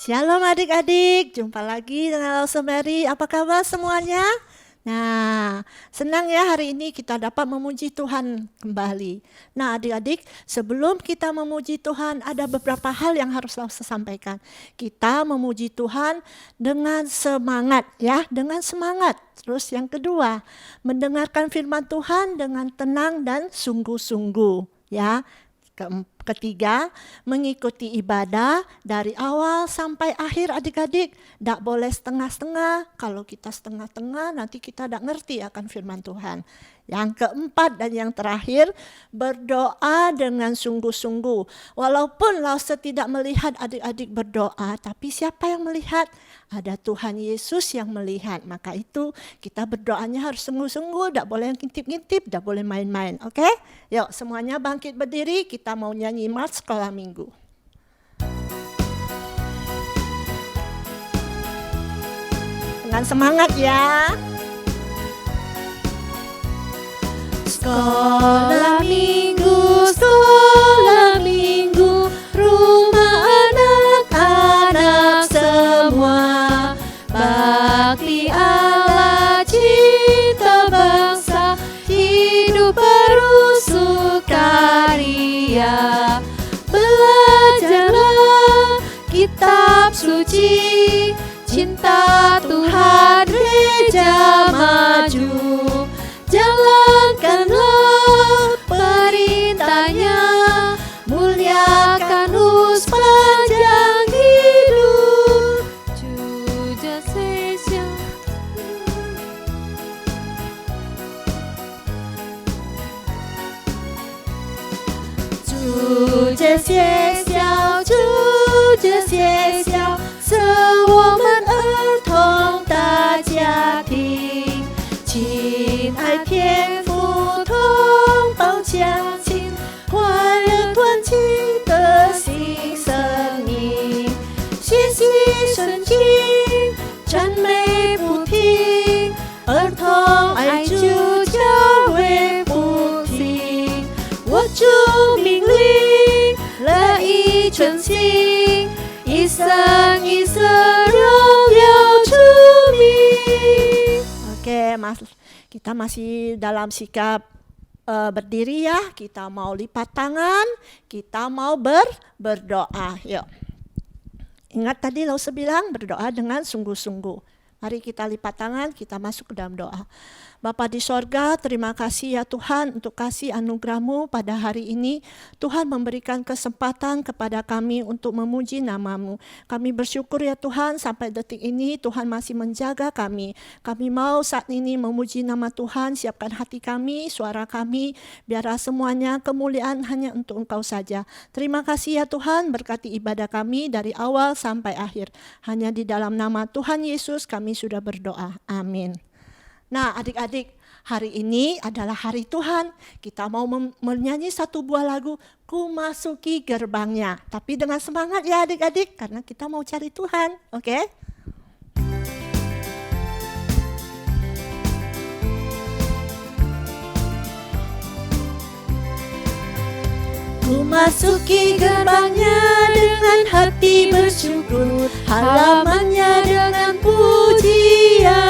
Shalom adik-adik, jumpa lagi dengan Rosemary. Apa kabar semuanya? Nah, senang ya hari ini kita dapat memuji Tuhan kembali. Nah adik-adik, sebelum kita memuji Tuhan ada beberapa hal yang harus saya sampaikan. Kita memuji Tuhan dengan semangat ya, dengan semangat. Terus yang kedua, mendengarkan firman Tuhan dengan tenang dan sungguh-sungguh ya. Ketiga, mengikuti ibadah dari awal sampai akhir adik-adik. Tidak boleh setengah-setengah. Kalau kita setengah-setengah nanti kita tidak ngerti akan firman Tuhan. Yang keempat dan yang terakhir, berdoa dengan sungguh-sungguh. Walaupun Lause tidak melihat adik-adik berdoa, tapi siapa yang melihat? Ada Tuhan Yesus yang melihat. Maka itu kita berdoanya harus sungguh-sungguh, tidak boleh ngintip-ngintip, tidak boleh main-main. Oke? Yuk semuanya bangkit berdiri, kita mau nyanyi Mars Sekolah Minggu. Dengan semangat ya. Sekolah minggu, rumah anak-anak semua. Bakti Allah, cinta bangsa, hidup penuh sukaria. Belajarlah kitab suci, cinta Tuhan gereja maju. Jalankanlah perintahnya, muliakan sepanjang hidup. Juja Sesya. Juja Sesya, Juja Sesya, 是我们儿童的家庭。亲爱天父，同胞家亲，快乐团契的新生命，学习圣经，赞美不停，儿童爱主教会不停，我主命令，乐意遵行，一生一世荣耀出名。Oke, kita masih dalam sikap berdiri ya. Kita mau lipat tangan, kita mau berdoa. Yuk. Ingat tadi Lause bilang berdoa dengan sungguh-sungguh. Mari kita lipat tangan, kita masuk ke dalam doa. Bapa di sorga, terima kasih ya Tuhan untuk kasih anugerah-Mu pada hari ini. Tuhan memberikan kesempatan kepada kami untuk memuji nama-Mu. Kami bersyukur ya Tuhan sampai detik ini Tuhan masih menjaga kami. Kami mau saat ini memuji nama Tuhan, siapkan hati kami, suara kami, biarlah semuanya kemuliaan hanya untuk Engkau saja. Terima kasih ya Tuhan, berkati ibadah kami dari awal sampai akhir. Hanya di dalam nama Tuhan Yesus kami sudah berdoa. Amin. Nah adik-adik, hari ini adalah hari Tuhan. Kita mau menyanyi satu buah lagu, Ku Masuki Gerbangnya. Tapi dengan semangat ya adik-adik, karena kita mau cari Tuhan, oke? Ku masuki gerbangnya dengan hati bersyukur, halamannya dengan pujian.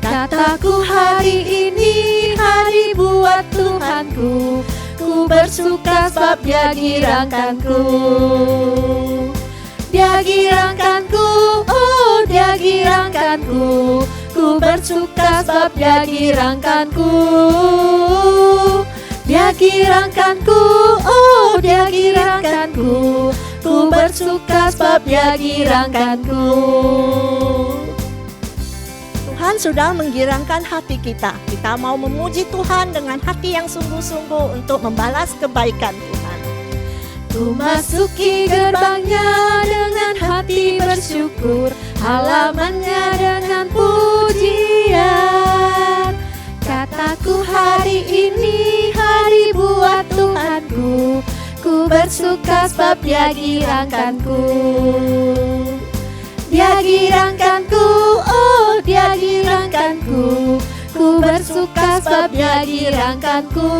Kataku hari ini hari buat Tuhanku, ku bersuka sebab Dia girangkanku. Dia girangkanku, oh Dia girangkanku, ku bersuka sebab Dia girangkanku. Dia girangkanku, oh Dia girangkanku, ku bersuka sebab Dia girangkanku. Tuhan sudah menggirangkan hati kita. Kita mau memuji Tuhan dengan hati yang sungguh-sungguh untuk membalas kebaikan Tuhan. Ku masuki gerbangnya dengan hati bersyukur, halamannya dengan pujian. Kataku hari ini hari buat Tuhanku, ku bersuka sebab Dia girangkanku. Dia girangkanku, oh Dia girangkanku, ku bersuka sebab Dia girangkanku.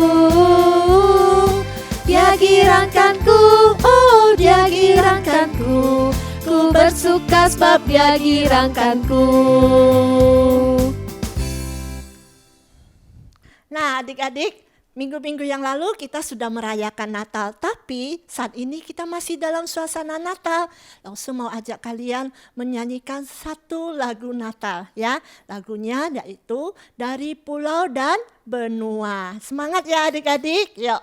Dia girangkanku, oh Dia girangkanku, ku bersuka sebab Dia girangkanku. Nah, adik-adik, minggu-minggu yang lalu kita sudah merayakan Natal, tapi saat ini kita masih dalam suasana Natal. Langsung mau ajak kalian menyanyikan satu lagu Natal ya. Lagunya yaitu Dari Pulau dan Benua. Semangat ya adik-adik, yuk.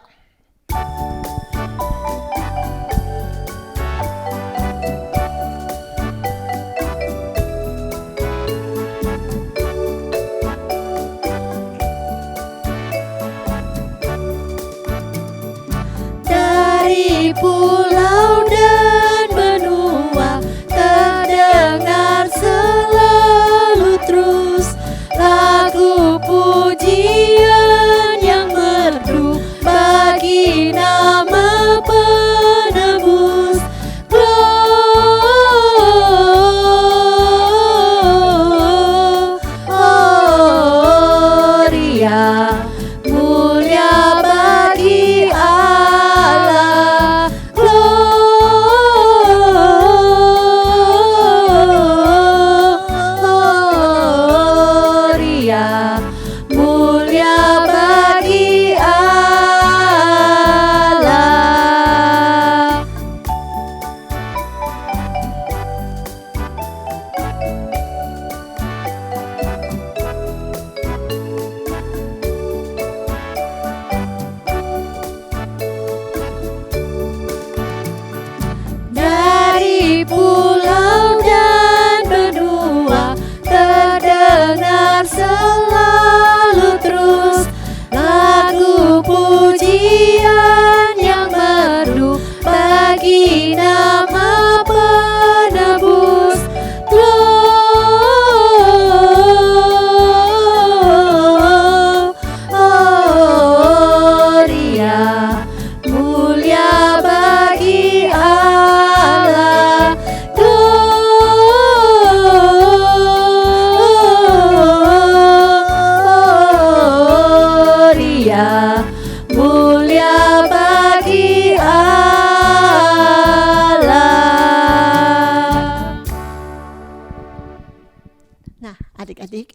Dari pulau dan benua terdengar selalu terus lagu pujian yang merdu bagi nama penebus. Gloria, mulia bagi Allah. Gloria, mulia bagi Allah. Dari pulau dan benua terdengar selalu terus lagu pujian yang merdu bagi nama penebus. Gloria, mulia bagi Allah. Gloria, mulia bagi Allah. Nah, adik-adik,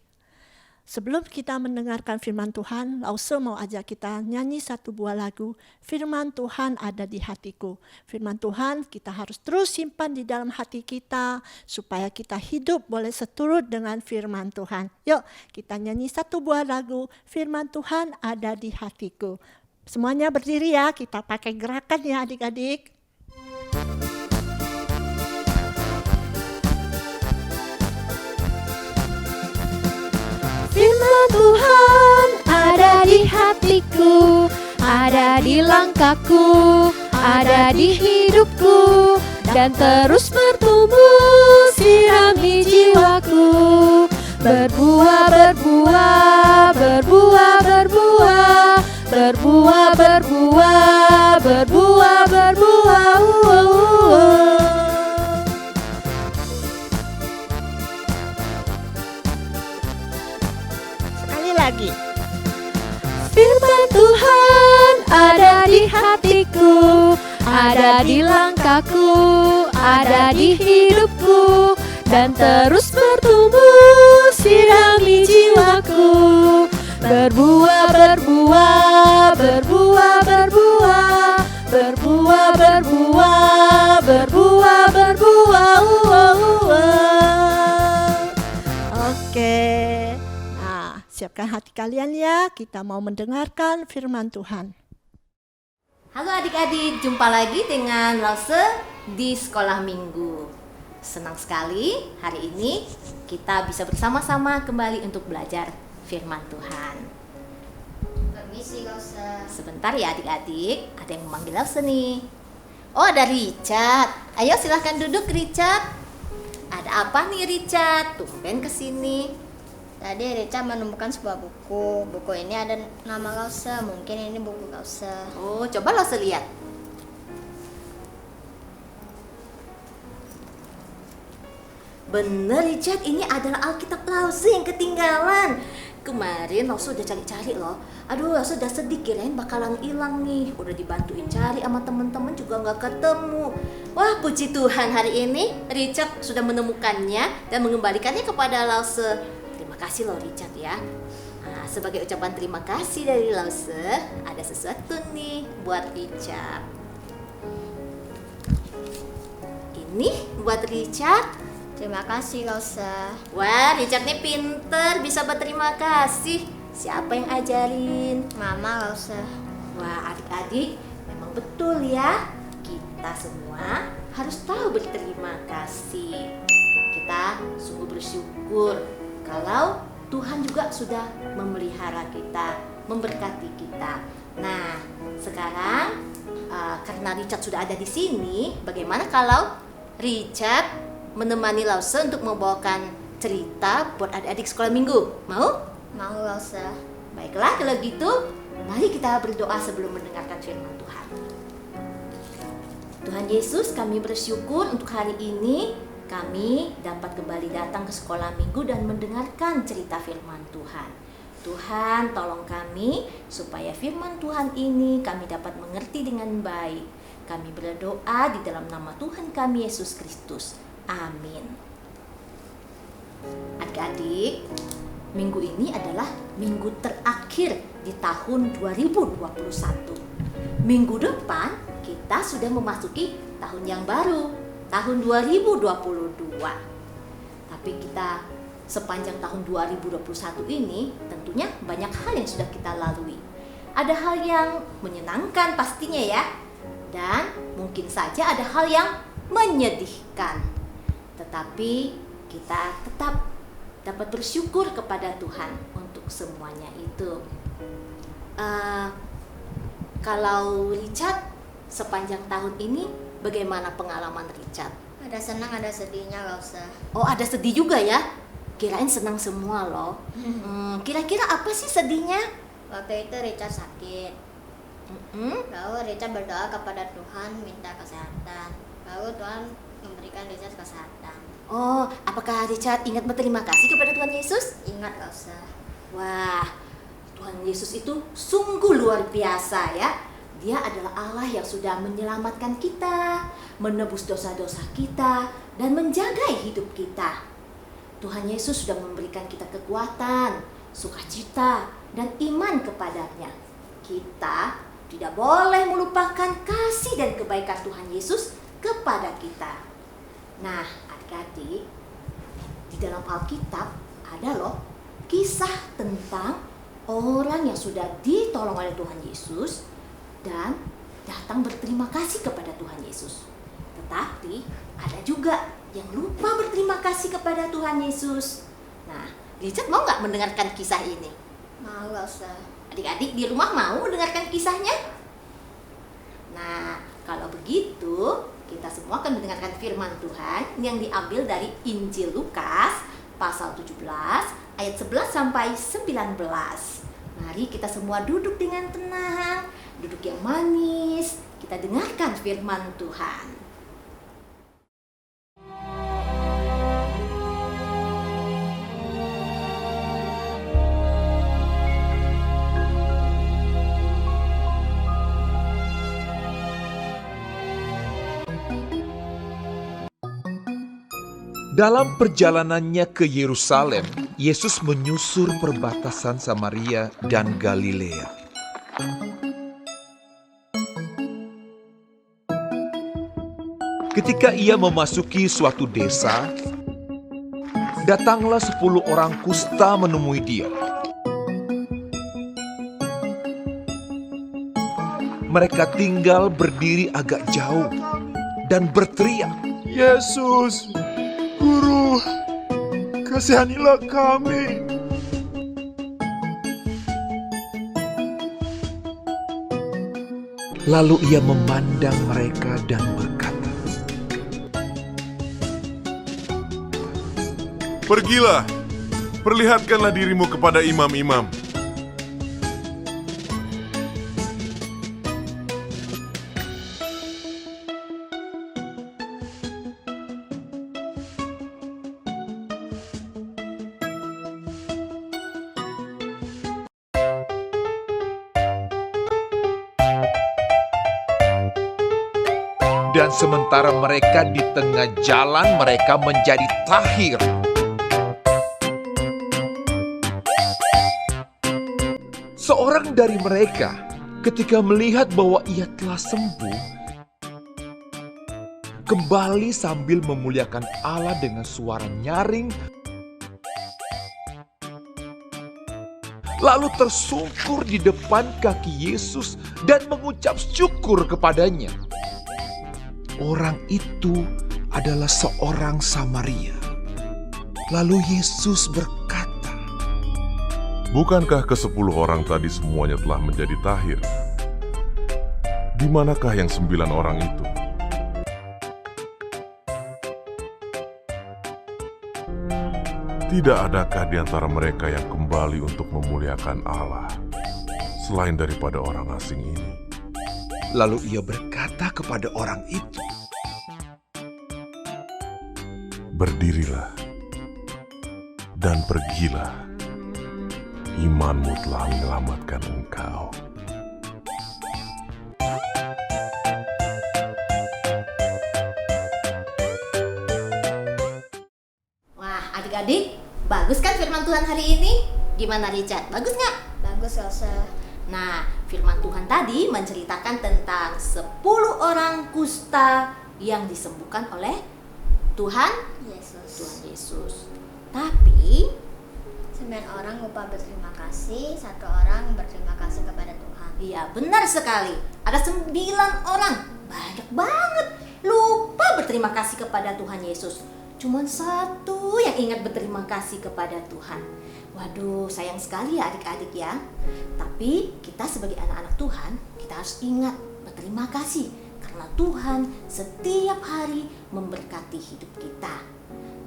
sebelum kita mendengarkan firman Tuhan, Lause mau ajak kita nyanyi satu buah lagu, Firman Tuhan ada di hatiku. Firman Tuhan kita harus terus simpan di dalam hati kita, supaya kita hidup boleh seturut dengan firman Tuhan. Yuk, kita nyanyi satu buah lagu, Firman Tuhan ada di hatiku. Semuanya berdiri ya, kita pakai gerakan ya adik-adik. Firman Tuhan ada di hatiku, ada di langkahku, ada di hidupku, dan terus bertumbuh sirami jiwaku. Berbuah, berbuah, berbuah, berbuah, berbuah, berbuah, berbuah, berbuah. Sekali lagi. Firman Tuhan ada di hatiku, ada di langkahku, ada di hidupku, dan terus bertumbuh sirami jiwaku. Berbuah, berbuah, berbuah, berbuah, berbuah, berbuah, berbuah, berbuah. Oke. Nah, siapkan hati kalian ya, kita mau mendengarkan firman Tuhan. Halo adik-adik, jumpa lagi dengan Lause di Sekolah Minggu. Senang sekali hari ini kita bisa bersama-sama kembali untuk belajar firman Tuhan. Permisi Lause. Sebentar ya adik-adik, ada yang memanggil Lause nih. Oh, ada Richard. Ayo silahkan duduk Richard. Ada apa nih Richard? Tumben kesini. Tadi Richard menemukan sebuah buku. Buku ini ada nama Lause. Mungkin ini buku Lause. Oh, coba Lause lihat. Bener Richard, ini adalah Alkitab Lause yang ketinggalan. Kemarin Lause udah cari-cari loh. Aduh, Lause udah sedih, kirain bakalan hilang nih. Udah dibantuin cari sama temen-temen juga nggak ketemu. Wah, puji Tuhan, hari ini Richard sudah menemukannya dan mengembalikannya kepada Lause. Terima kasih loh Richard ya. Nah, sebagai ucapan terima kasih dari Lause, ada sesuatu nih buat Richard. Ini buat Richard. Terima kasih Lause. Wah, Richard nih pinter, bisa berterima kasih. Siapa yang ajarin? Mama Lause. Wah, adik-adik, memang betul ya. Kita semua harus tahu berterima kasih. Kita sungguh bersyukur kalau Tuhan juga sudah memelihara kita, memberkati kita. Nah, sekarang karena Richard sudah ada di sini, bagaimana kalau Richard menemani Lause untuk membawakan cerita buat adik-adik sekolah minggu? Mau? Mau Lause. Baiklah, kalau gitu mari kita berdoa sebelum mendengarkan firman Tuhan. Tuhan Yesus, kami bersyukur untuk hari ini kami dapat kembali datang ke sekolah minggu dan mendengarkan cerita firman Tuhan. Tuhan, tolong kami supaya firman Tuhan ini kami dapat mengerti dengan baik. Kami berdoa di dalam nama Tuhan kami Yesus Kristus. Amin. Adik-adik, minggu ini adalah minggu terakhir di tahun 2021. Minggu depan kita sudah memasuki tahun yang baru, tahun 2022. Tapi kita sepanjang tahun 2021 ini tentunya banyak hal yang sudah kita lalui. Ada hal yang menyenangkan pastinya ya, dan mungkin saja ada hal yang menyedihkan. Tetapi kita tetap dapat bersyukur kepada Tuhan untuk semuanya itu. Kalau Richard sepanjang tahun ini bagaimana pengalaman Richard? Ada senang, ada sedihnya Lause. Oh, ada sedih juga ya? Kirain senang semua loh. Kira-kira apa sih sedihnya? Waktu itu Richard sakit. Lalu Richard berdoa kepada Tuhan minta kesehatan. Lalu Tuhan memberikan Richard kesehatan. Oh, apakah Richard ingat berterima kasih kepada Tuhan Yesus? Ingat Lause. Wah, Tuhan Yesus itu sungguh luar biasa ya. Dia adalah Allah yang sudah menyelamatkan kita, menebus dosa-dosa kita, dan menjaga hidup kita. Tuhan Yesus sudah memberikan kita kekuatan, sukacita, dan iman kepadanya. Kita tidak boleh melupakan kasih dan kebaikan Tuhan Yesus kepada kita. Nah, adik-adik, di dalam Alkitab ada loh kisah tentang orang yang sudah ditolong oleh Tuhan Yesus dan datang berterima kasih kepada Tuhan Yesus. Tetapi ada juga yang lupa berterima kasih kepada Tuhan Yesus. Nah, Richard mau nggak mendengarkan kisah ini? Mau Lause. Adik-adik di rumah mau mendengarkan kisahnya? Nah, kalau begitu kita semua akan mendengarkan firman Tuhan yang diambil dari Injil Lukas pasal 17 ayat 11 sampai 19. Mari kita semua duduk dengan tenang, duduk yang manis, kita dengarkan firman Tuhan. Dalam perjalanannya ke Yerusalem, Yesus menyusur perbatasan Samaria dan Galilea. Ketika ia memasuki suatu desa, datanglah 10 orang kusta menemui dia. Mereka tinggal berdiri agak jauh dan berteriak, "Yesus, Guru, kasihanilah kami." Lalu ia memandang mereka dan berkata, "Pergilah, perlihatkanlah dirimu kepada imam-imam." Dan sementara mereka di tengah jalan, mereka menjadi tahir. Seorang dari mereka ketika melihat bahwa ia telah sembuh, kembali sambil memuliakan Allah dengan suara nyaring, lalu tersungkur di depan kaki Yesus dan mengucap syukur kepadanya. Orang itu adalah seorang Samaria. Lalu Yesus berkata, Bukankah ke-10 orang tadi semuanya telah menjadi tahir? Di manakah yang 9 orang itu? Tidak adakah di antara mereka yang kembali untuk memuliakan Allah, selain daripada orang asing ini? lalu ia berkata kepada orang itu, Berdirilah dan pergilah. Imanmu telah menyelamatkan engkau. Wah, adik-adik, bagus kan firman Tuhan hari ini? Gimana Richard? Bagus nggak? Bagus, Elsa. Nah, firman Tuhan tadi menceritakan tentang 10 orang kusta yang disembuhkan oleh Tuhan Yesus. Tapi 9 orang lupa berterima kasih, 1 orang berterima kasih kepada Tuhan. iya, benar sekali. Ada 9 orang, banyak banget, lupa berterima kasih kepada Tuhan Yesus. Cuman 1 yang ingat berterima kasih kepada Tuhan. Waduh, sayang sekali ya adik-adik ya. Tapi kita sebagai anak-anak Tuhan, kita harus ingat berterima kasih. Karena Tuhan setiap hari memberkati hidup kita.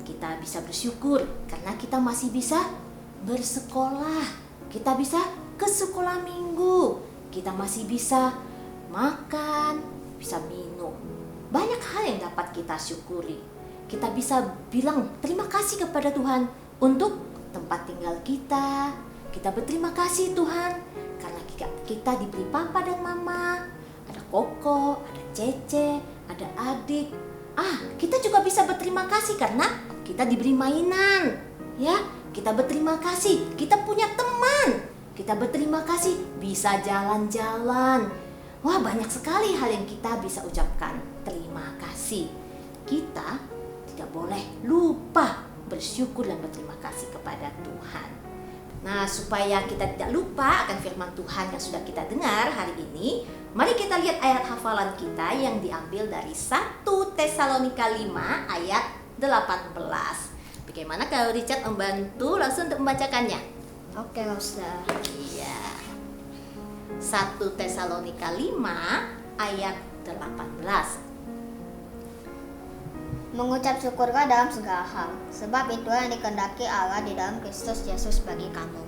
Kita bisa bersyukur karena kita masih bisa bersekolah. Kita bisa ke sekolah minggu. Kita masih bisa makan, bisa minum. Banyak hal yang dapat kita syukuri. Kita bisa bilang terima kasih kepada Tuhan untuk tempat tinggal kita. Kita berterima kasih Tuhan karena kita diberi papa dan mama. Ada Koko, ada Cece, ada adik. Kita juga bisa berterima kasih karena kita diberi mainan. Ya, kita berterima kasih kita punya teman. Kita berterima kasih bisa jalan-jalan. Wah, banyak sekali hal yang kita bisa ucapkan terima kasih. Kita tidak boleh lupa bersyukur dan berterima kasih kepada Tuhan. Nah, supaya kita tidak lupa akan firman Tuhan yang sudah kita dengar hari ini, mari kita lihat ayat hafalan kita yang diambil dari 1 Tesalonika 5 ayat 18. Bagaimana kalau Richard membantu langsung untuk membacakannya? Oke, Elsa. Iya. 1 Tesalonika 5 ayat 18. Mengucap syukurlah dalam segala hal, sebab itu yang dikehendaki Allah di dalam Kristus Yesus bagi kamu.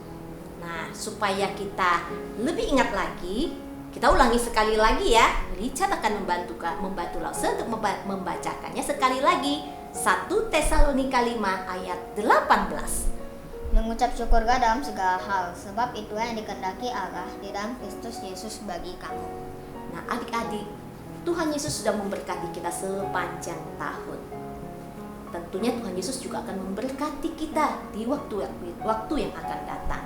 Nah, supaya kita lebih ingat lagi, kita ulangi sekali lagi ya. Richard akan membantu Lause untuk membacakannya sekali lagi. 1 Tesalonika 5 ayat 18. Mengucap syukurlah dalam segala hal, sebab itu yang dikehendaki Allah di dalam Kristus Yesus bagi kamu. Nah, adik-adik, Tuhan Yesus sudah memberkati kita sepanjang tahun. Tentunya Tuhan Yesus juga akan memberkati kita di waktu yang akan datang.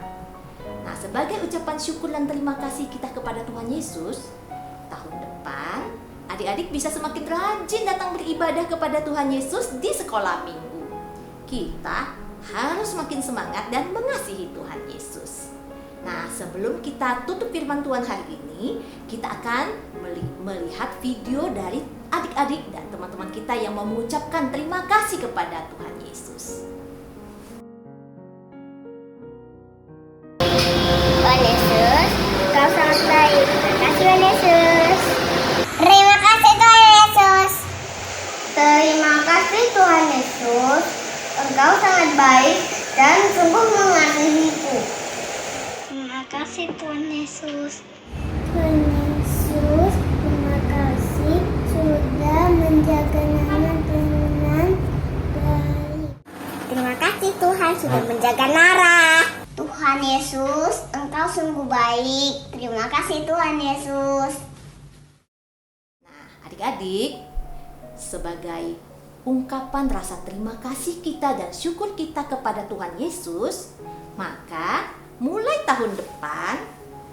Nah, sebagai ucapan syukur dan terima kasih kita kepada Tuhan Yesus, tahun depan adik-adik bisa semakin rajin datang beribadah kepada Tuhan Yesus di sekolah minggu. Kita harus makin semangat dan mengasihi Tuhan Yesus. Nah, sebelum kita tutup firman Tuhan hari ini, kita akan melihat video dari adik-adik dan teman-teman kita yang mengucapkan terima kasih kepada Tuhan Yesus. Tuhan Yesus, Kau sangat baik. Terima kasih Tuhan Yesus. Terima kasih Tuhan Yesus. Terima kasih Tuhan Yesus. Engkau sangat baik dan sungguh mengasihiku. Terima kasih Tuhan Yesus. Tuhan Yesus, terima kasih sudah menjaga Nana dengan baik. Terima kasih Tuhan sudah menjaga Nara. Tuhan Yesus, Engkau sungguh baik. Terima kasih Tuhan Yesus. Nah, adik-adik, Sebagai ungkapan rasa terima kasih kita dan syukur kita kepada Tuhan Yesus, maka mulai tahun depan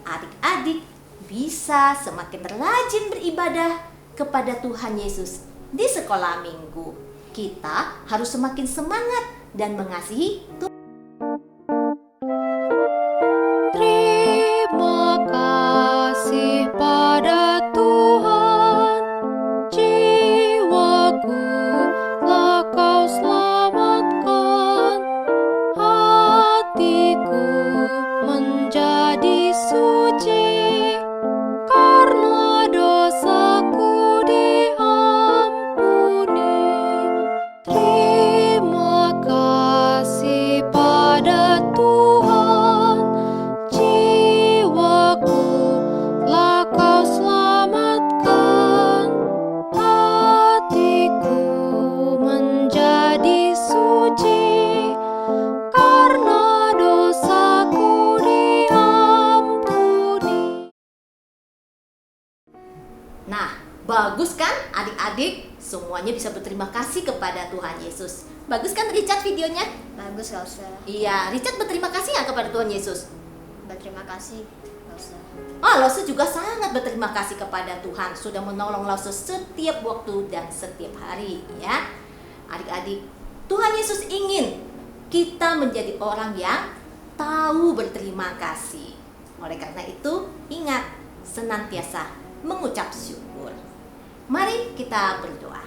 adik-adik bisa semakin rajin beribadah kepada Tuhan Yesus di sekolah minggu. Kita harus semakin semangat dan mengasihi Tuhan. Terima kasih pada Tuhan, jiwaku telah Kau selamatkan, hatiku menjadi suci karena dosaku diampuni. Terima kasih pada Tuhan, jiwaku telah Kau selamatkan, hatiku menjadi suci karena dosaku diampuni. Nah, bagus kan adik-adik? Semuanya bisa berterima kasih kepada Tuhan Yesus. Bagus kan Richard videonya? Bagus, Lause. Iya, Richard berterima kasih nggak kepada Tuhan Yesus? Berterima kasih, Lause. Oh, Lause juga sangat berterima kasih kepada Tuhan sudah menolong Lause setiap waktu dan setiap hari, ya. Adik-adik, Tuhan Yesus ingin kita menjadi orang yang tahu berterima kasih. Oleh karena itu, ingat senantiasa mengucap syukur. Mari kita berdoa.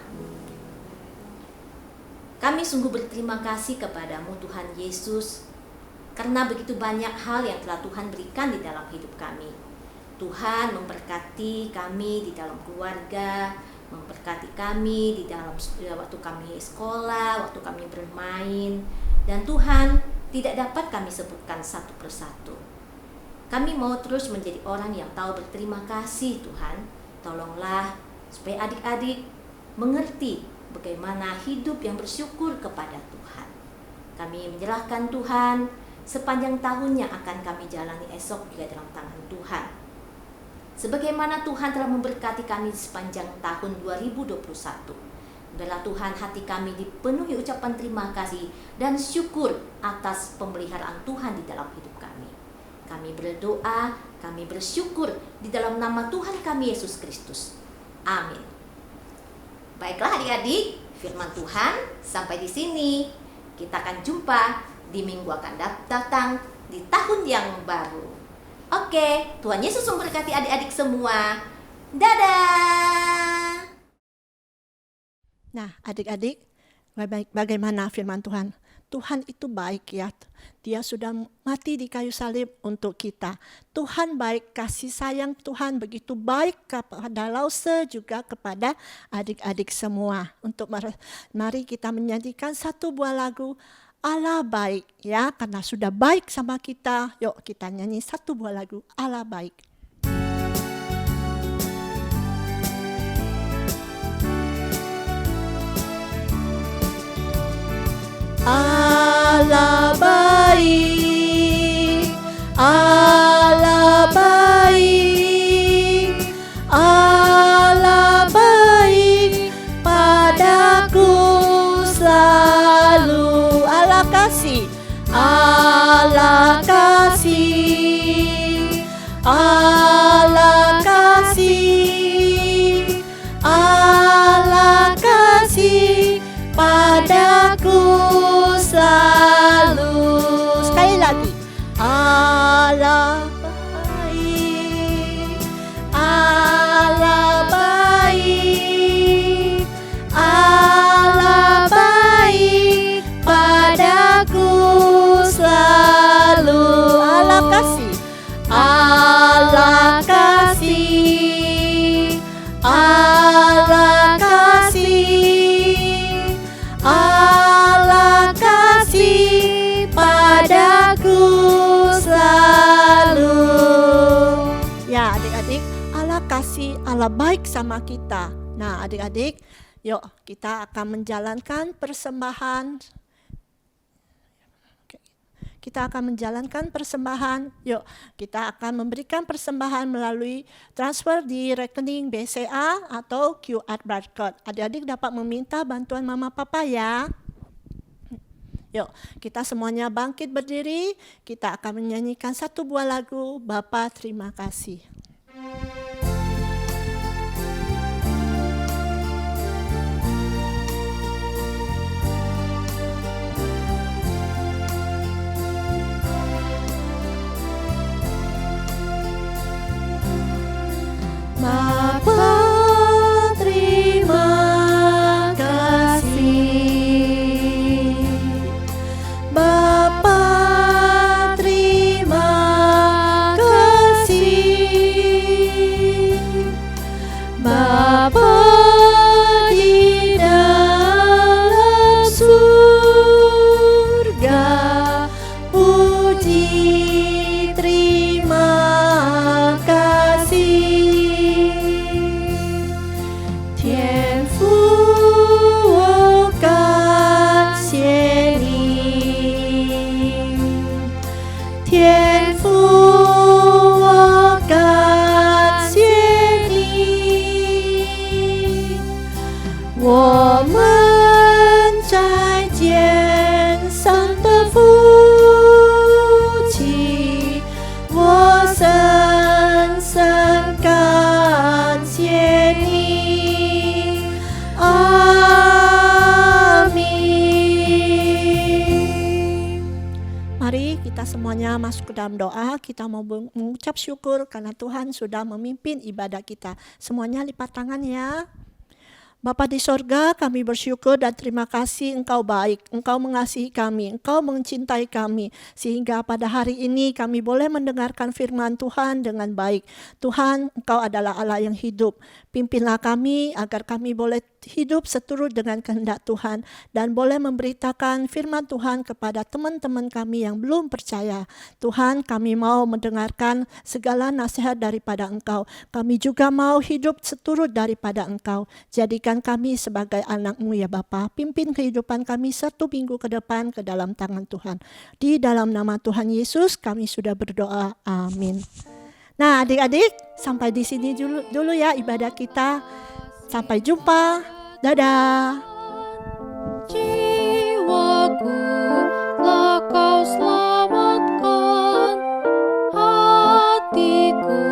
Kami sungguh berterima kasih kepadamu Tuhan Yesus, karena begitu banyak hal yang telah Tuhan berikan di dalam hidup kami. Tuhan memberkati kami di dalam keluarga, memberkati kami di dalam waktu kami sekolah, waktu kami bermain, dan Tuhan tidak dapat kami sebutkan satu persatu. Kami mau terus menjadi orang yang tahu berterima kasih Tuhan. Tolonglah supaya adik-adik mengerti bagaimana hidup yang bersyukur kepada Tuhan. Kami menyerahkan Tuhan sepanjang tahun yang akan kami jalani esok juga dalam tangan Tuhan. Sebagaimana Tuhan telah memberkati kami sepanjang tahun 2021. Biarlah Tuhan hati kami dipenuhi ucapan terima kasih dan syukur atas pemeliharaan Tuhan di dalam hidup kami. Kami berdoa, kami bersyukur di dalam nama Tuhan kami Yesus Kristus. Amin. Baiklah adik-adik, firman Tuhan sampai di sini. Kita akan jumpa di minggu akan datang di tahun yang baru. Oke, Tuhan Yesus memberkati adik-adik semua. Dadah. Nah, adik-adik, bagaimana firman Tuhan? Tuhan itu baik ya. Dia sudah mati di kayu salib untuk kita. Tuhan baik, kasih sayang Tuhan begitu baik kepada Lause juga kepada adik-adik semua. Untuk mari kita menyanyikan satu buah lagu Allah baik ya, karena sudah baik sama kita. Yuk kita nyanyi satu buah lagu Allah baik. Allah baik, Allah baik, Allah baik padaku selalu. Allah kasih, Allah kasih, Allah kasih, Allah kasih padaku selalu. Sekali lagi. Allah baik, Allah baik, Allah baik padaku selalu. Allah kasih, Allah kasih, Allah kasih, Allah kasih padaku selalu. Ya adik-adik, Allah kasih, Allah baik sama kita. Nah adik-adik, yuk kita akan menjalankan persembahan. kita akan menjalankan persembahan. Yuk, kita akan memberikan persembahan melalui transfer di rekening BCA atau QR barcode. Adik-adik dapat meminta bantuan mama papa ya. Yuk, kita semuanya bangkit berdiri, kita akan menyanyikan satu buah lagu, Bapa terima kasih. Bapa terima kasih, Bapa terima kasih, Bapa di dalam surga, puji terima kasih. 天父，我感谢你，天父，我感谢你，我们在天上的父亲，我深深感谢你。 Mari kita semuanya masuk ke dalam doa. Kita mau mengucap syukur karena Tuhan sudah memimpin ibadah kita. Semuanya lipat tangan ya. Bapa di sorga, kami bersyukur dan terima kasih Engkau baik, Engkau mengasihi kami, Engkau mencintai kami, sehingga pada hari ini kami boleh mendengarkan firman Tuhan dengan baik. Tuhan, Engkau adalah Allah yang hidup. Pimpinlah kami agar kami boleh hidup seturut dengan kehendak Tuhan dan boleh memberitakan firman Tuhan kepada teman-teman kami yang belum percaya. Tuhan, kami mau mendengarkan segala nasihat daripada Engkau. Kami juga mau hidup seturut daripada Engkau. Jadikan kami sebagai anak-Mu ya Bapa. Pimpin kehidupan kami 1 minggu ke depan ke dalam tangan Tuhan. Di dalam nama Tuhan Yesus kami sudah berdoa. Amin. Nah adik-adik, sampai di sini dulu ya ibadah kita. Sampai jumpa. Dadah. Jiwaku telah Kau selamatkan, hatiku